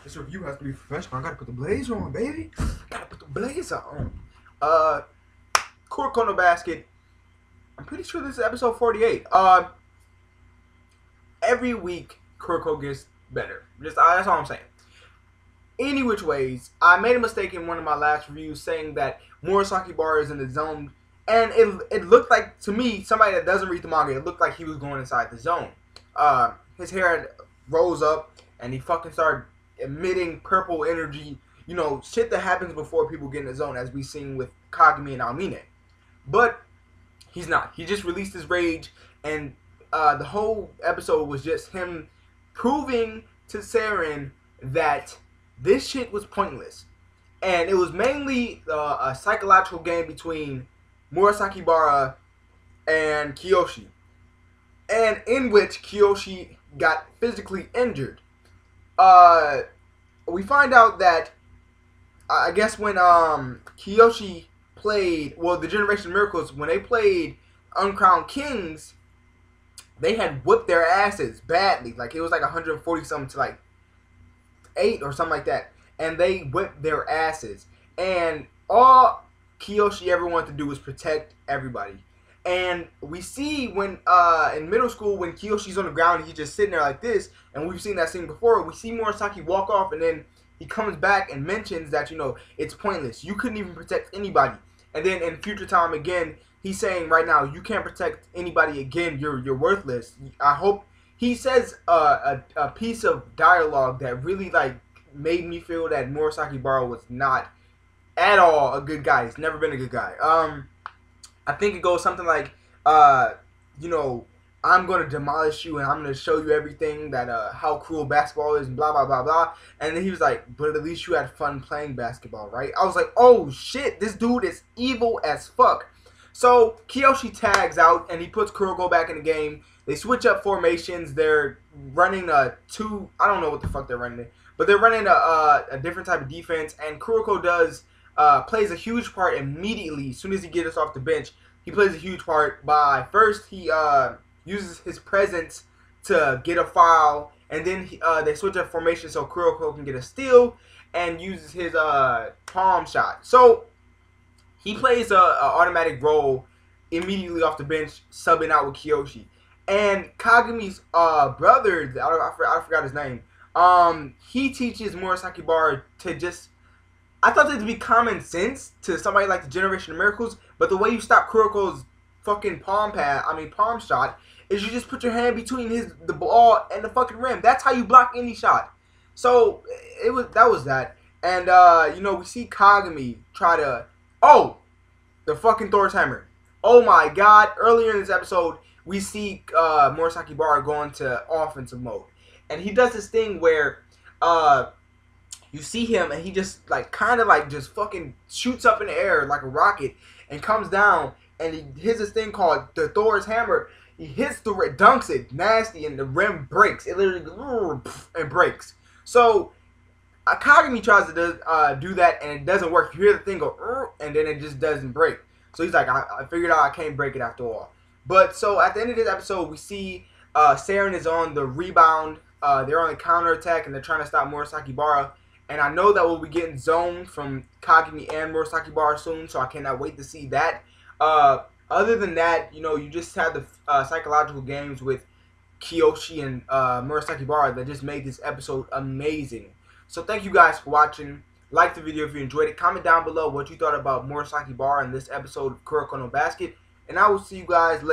This review has to be professional. I gotta put the blazer on, baby. Gotta put the blazer on. Kuroko no Basket. I'm pretty sure this is episode 48. Every week Kuroko gets better. Just that's all I'm saying. Any which ways, I made a mistake in one of my last reviews saying that Murasakibara is in the zone, and it looked like, to me, somebody that doesn't read the manga, it looked like he was going inside the zone. His hair rose up, and he fucking started emitting purple energy, you know, shit that happens before people get in the zone, as we seen with Kagami and Almine. But he's not. He just released his rage, and the whole episode was just him proving to Seirin that this shit was pointless. And it was mainly a psychological game between Murasakibara and Kiyoshi, and in which Kiyoshi got physically injured. We find out that I guess when Kiyoshi played, well, the Generation Miracles, when they played Uncrowned Kings, they had whipped their asses badly. Like, it was like 140 something to like 8 or something like that, and they whipped their asses. And all Kiyoshi ever wanted to do was protect everybody. And we see when in middle school, when Kiyoshi's on the ground and he's just sitting there like this, and we've seen that scene before, we see Murasaki walk off, and then he comes back and mentions that, you know, it's pointless. You couldn't even protect anybody. And then in future time again, he's saying right now, you can't protect anybody again. You're worthless. I hope he says a piece of dialogue that really like made me feel that Murasakibara was not at all a good guy. He's never been a good guy. I think it goes something like, you know, I'm going to demolish you and I'm going to show you everything that, how cruel basketball is and blah, blah, blah, blah. And then he was like, but at least you had fun playing basketball, right? I was like, oh shit, this dude is evil as fuck. So Kiyoshi tags out and he puts Kuroko back in the game. They switch up formations. They're running I don't know what the fuck they're running, but they're running a different type of defense. And Kuroko plays a huge part immediately. As soon as he gets off the bench, he plays a huge part by first he uses his presence to get a foul, and then they switch up formation so Kuroko can get a steal and uses his palm shot. So he plays a automatic role immediately off the bench, subbing out with Kiyoshi. And Kagami's brother, I forgot his name. He teaches Murasakibara to just, I thought it to be common sense to somebody like the Generation of Miracles, but the way you stop Kuroko's fucking palm shot is you just put your hand between the ball and the fucking rim. That's how you block any shot. So that was that. And you know, we see Kagami try to, the fucking Thor's hammer. Oh my god, earlier in this episode we see Murasakibara go into offensive mode, and he does this thing where you see him and he just like kind of like just fucking shoots up in the air like a rocket and comes down, and he hits this thing called the Thor's hammer. He hits the rim, dunks it nasty, and the rim breaks. It literally goes and breaks. So Kagami tries to do that, and it doesn't work. You hear the thing go, and then it just doesn't break. So he's like, I figured out I can't break it after all. But so at the end of this episode, we see Seirin is on the rebound. They're on the counterattack, and they're trying to stop Murasakibara. And I know that we'll be getting zoned from Kagami and Murasakibara soon, so I cannot wait to see that. Other than that, you know, you just had the psychological games with Kiyoshi and Murasakibara that just made this episode amazing. So thank you guys for watching. Like the video if you enjoyed it. Comment down below what you thought about Murasakibara in this episode of Kuroko no Basket. And I will see you guys later.